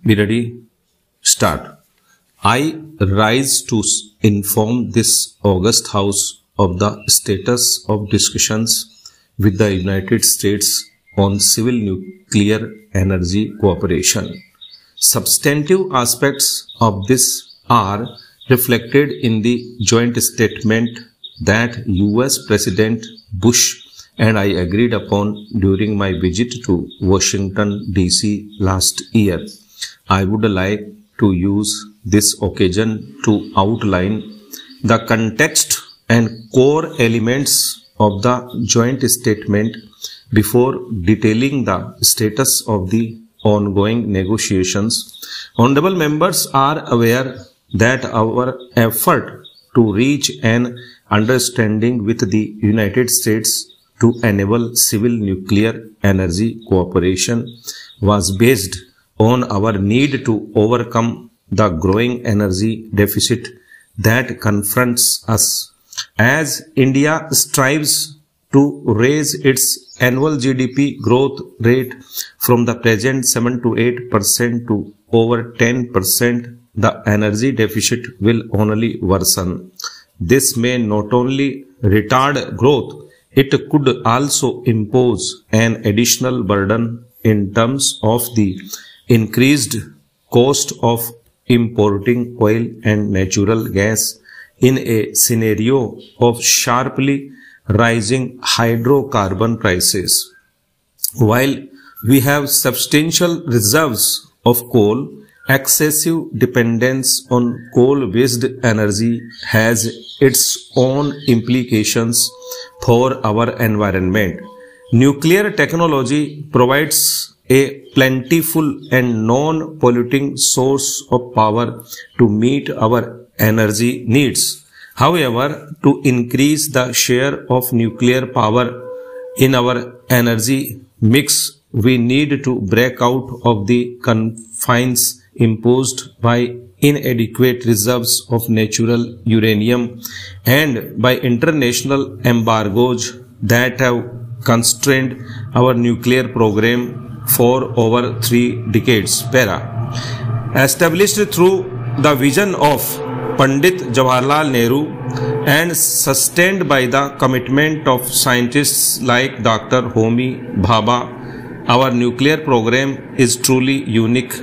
Be ready? Start. I rise to inform this august House of the status of discussions with the United States on civil nuclear energy cooperation. Substantive aspects of this are reflected in the joint statement that US President Bush and I agreed upon during my visit to Washington, D.C. last year. I would like to use this occasion to outline the context and core elements of the joint statement before detailing the status of the ongoing negotiations. Honorable members are aware that our effort to reach an understanding with the United States to enable civil nuclear energy cooperation was based on our need to overcome the growing energy deficit that confronts us. As India strives to raise its annual GDP growth rate from the present 7 to 8% to over 10%, the energy deficit will only worsen. This may not only retard growth, it could also impose an additional burden in terms of the increased cost of importing oil and natural gas in a scenario of sharply rising hydrocarbon prices. While we have substantial reserves of coal, excessive dependence on coal-based energy has its own implications for our environment. Nuclear technology provides a plentiful and non-polluting source of power to meet our energy needs. However, to increase the share of nuclear power in our energy mix, we need to break out of the confines imposed by inadequate reserves of natural uranium and by international embargoes that have constrained our nuclear program for over 3 decades. Para. Established through the vision of Pandit Jawaharlal Nehru and sustained by the commitment of scientists like Dr. Homi Bhabha, our nuclear program is truly unique.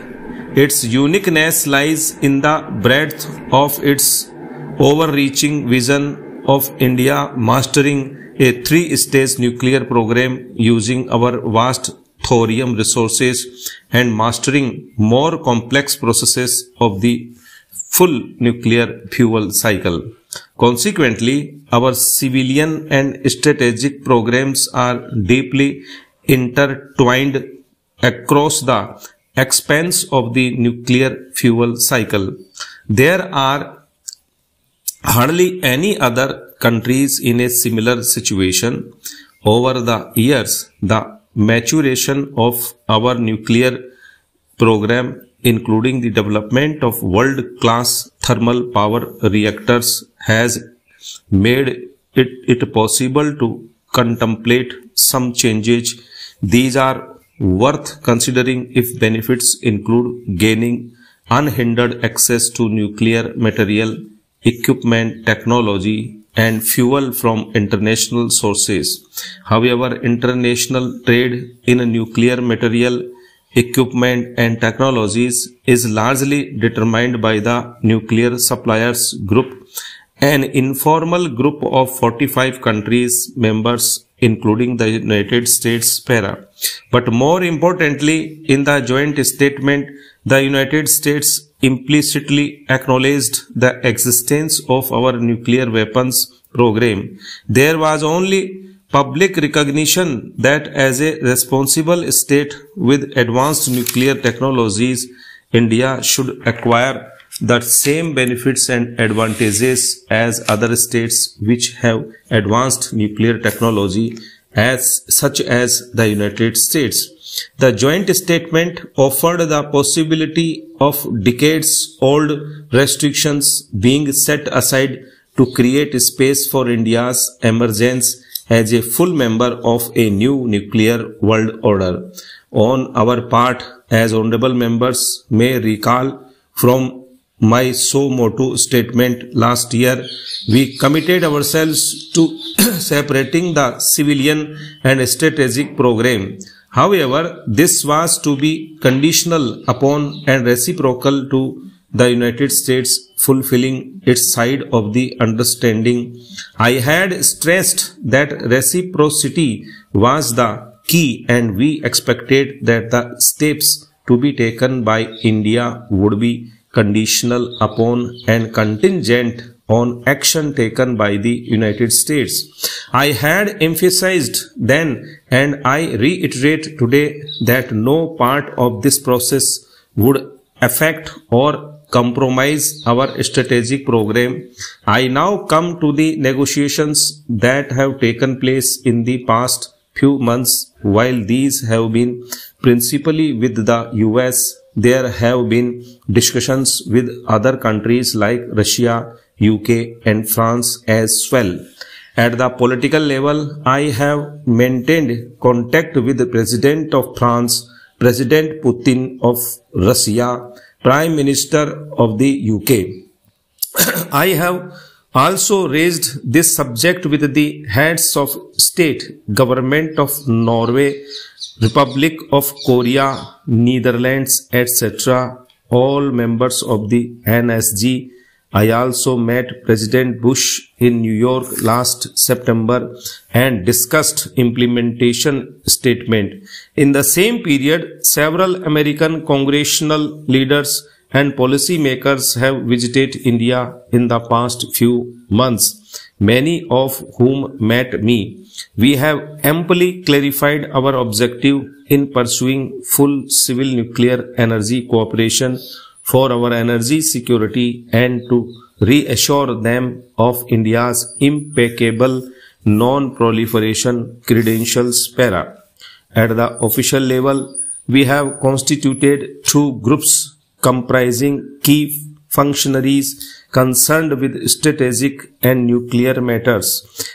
Its uniqueness lies in the breadth of its overreaching vision of India mastering a 3-stage nuclear program using our vast thorium resources and mastering more complex processes of the full nuclear fuel cycle. Consequently, our civilian and strategic programs are deeply intertwined across the expanse of the nuclear fuel cycle. There are hardly any other countries in a similar situation. Over the years, the maturation of our nuclear program, including the development of world-class thermal power reactors, has made it possible to contemplate some changes. These are worth considering if benefits include gaining unhindered access to nuclear material, equipment, technology, and fuel from international sources. However, international trade in nuclear material, equipment, and technologies is largely determined by the Nuclear Suppliers Group, an informal group of 45 countries members, including the United States. Para. But more importantly, in the joint statement, the United States implicitly acknowledged the existence of our nuclear weapons program. There was only public recognition that as a responsible state with advanced nuclear technologies, India should acquire the same benefits and advantages as other states which have advanced nuclear technology such as the United States. The joint statement offered the possibility of decades-old restrictions being set aside to create space for India's emergence as a full member of a new nuclear world order. on our part, as honorable members may recall from my so motu statement last year, we committed ourselves to separating the civilian and strategic program. However, this was to be conditional upon and reciprocal to the United States fulfilling its side of the understanding. I had stressed that reciprocity was the key, and we expected that the steps to be taken by India would be conditional upon and contingent on action taken by the United States. I had emphasized then, and I reiterate today, that no part of this process would affect or compromise our strategic program. I now come to the negotiations that have taken place in the past few months. While these have been principally with the US, there have been discussions with other countries like Russia, UK and France as well. At the political level, I have maintained contact with the President of France, President Putin of Russia, Prime Minister of the UK. I have also raised this subject with the heads of state, government of Norway, Republic of Korea, Netherlands, etc., all members of the NSG. I also met President Bush in New York last September and discussed implementation statement. In the same period, several American congressional leaders and policymakers have visited India in the past few months, many of whom met me. We have amply clarified our objective in pursuing full civil nuclear energy cooperation for our energy security and to reassure them of India's impeccable non-proliferation credentials. At the official level, we have constituted two groups comprising key functionaries concerned with strategic and nuclear matters.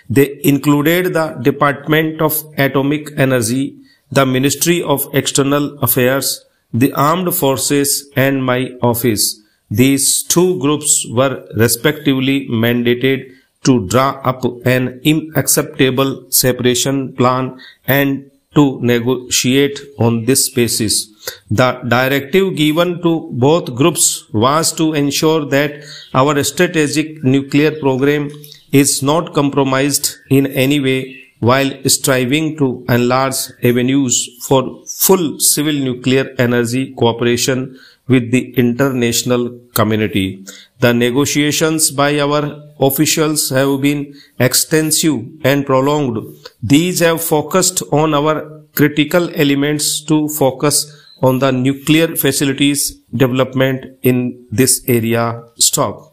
They included the Department of Atomic Energy, the Ministry of External Affairs, the Armed Forces and my office. These two groups were respectively mandated to draw up an acceptable separation plan and to negotiate on this basis. The directive given to both groups was to ensure that our strategic nuclear program is not compromised in any way while striving to enlarge avenues for full civil nuclear energy cooperation with the international community. The negotiations by our officials have been extensive and prolonged. These have focused on our critical elements to focus on the nuclear facilities development in this area. Stop.